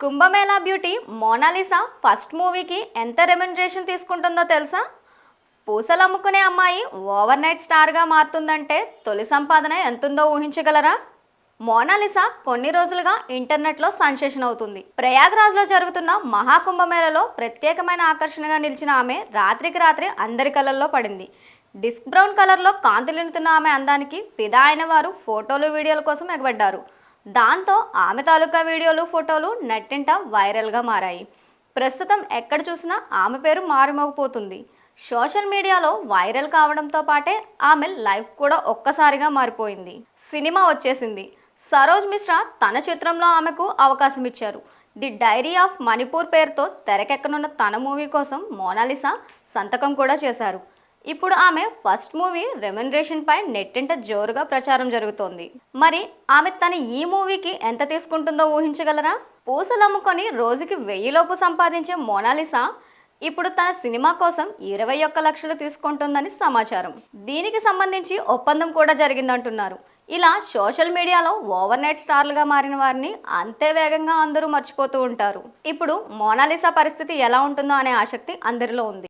Kumbh Mela beauty Mona Lisa first మూవీకి ఎంత remuneration తీసుకుంటుందో తెలుసా? పూసలు అమ్ముకునే అమ్మాయి ఓవర్ నైట్ స్టార్గా మారుతుందంటే తొలి సంపాదన ఎంతుందో ఊహించగలరా? మోనాలిసా కొన్ని రోజులుగా ఇంటర్నెట్లో సెన్సేషన్ అవుతుంది. ప్రయాగ్రాజ్లో జరుగుతున్న మహాకుంభమేళలో ప్రత్యేకమైన ఆకర్షణగా నిలిచిన ఆమె రాత్రికి రాత్రి అందరి కళ్ళల్లో పడింది. డిస్క్ బ్రౌన్ కలర్లో కాంతులినుతున్న ఆమె అందానికి ఫిదా అయిన వారు ఫోటోలు వీడియోల కోసం ఎగబడ్డారు. దాంతో ఆమె తాలూకా వీడియోలు ఫోటోలు నెట్టింట వైరల్గా మారాయి. ప్రస్తుతం ఎక్కడ చూసినా ఆమె పేరు మారుమోగిపోతుంది. సోషల్ మీడియాలో వైరల్ కావడంతో పాటే ఆమె లైఫ్ కూడా ఒక్కసారిగా మారిపోయింది. సినిమా వచ్చేసింది. సరోజ్ మిశ్రా తన చిత్రంలో ఆమెకు అవకాశం ఇచ్చారు. ది డైరీ ఆఫ్ మణిపూర్ పేరుతో తెరకెక్కనున్న తన మూవీ కోసం మోనాలిసా సంతకం కూడా చేశారు. ఇప్పుడు ఆమె ఫస్ట్ మూవీ రెమ్యునరేషన్ పై నెట్టింట జోరుగా ప్రచారం జరుగుతోంది. మరి ఆమె తన ఈ మూవీకి ఎంత తీసుకుంటుందో ఊహించగలరా? పూసలు అమ్ముకొని రోజుకి 1000 లోపు సంపాదించే మోనాలిసా ఇప్పుడు తన సినిమా కోసం 21 లక్షలు తీసుకుంటుందని సమాచారం. దీనికి సంబంధించి ఒప్పందం కూడా జరిగిందంటున్నారు. ఇలా సోషల్ మీడియాలో ఓవర్ నైట్ స్టార్లుగా మారిన వారిని అంతే వేగంగా అందరూ మర్చిపోతూ ఉంటారు. ఇప్పుడు మోనాలిసా పరిస్థితి ఎలా ఉంటుందో అనే ఆసక్తి అందరిలో ఉంది.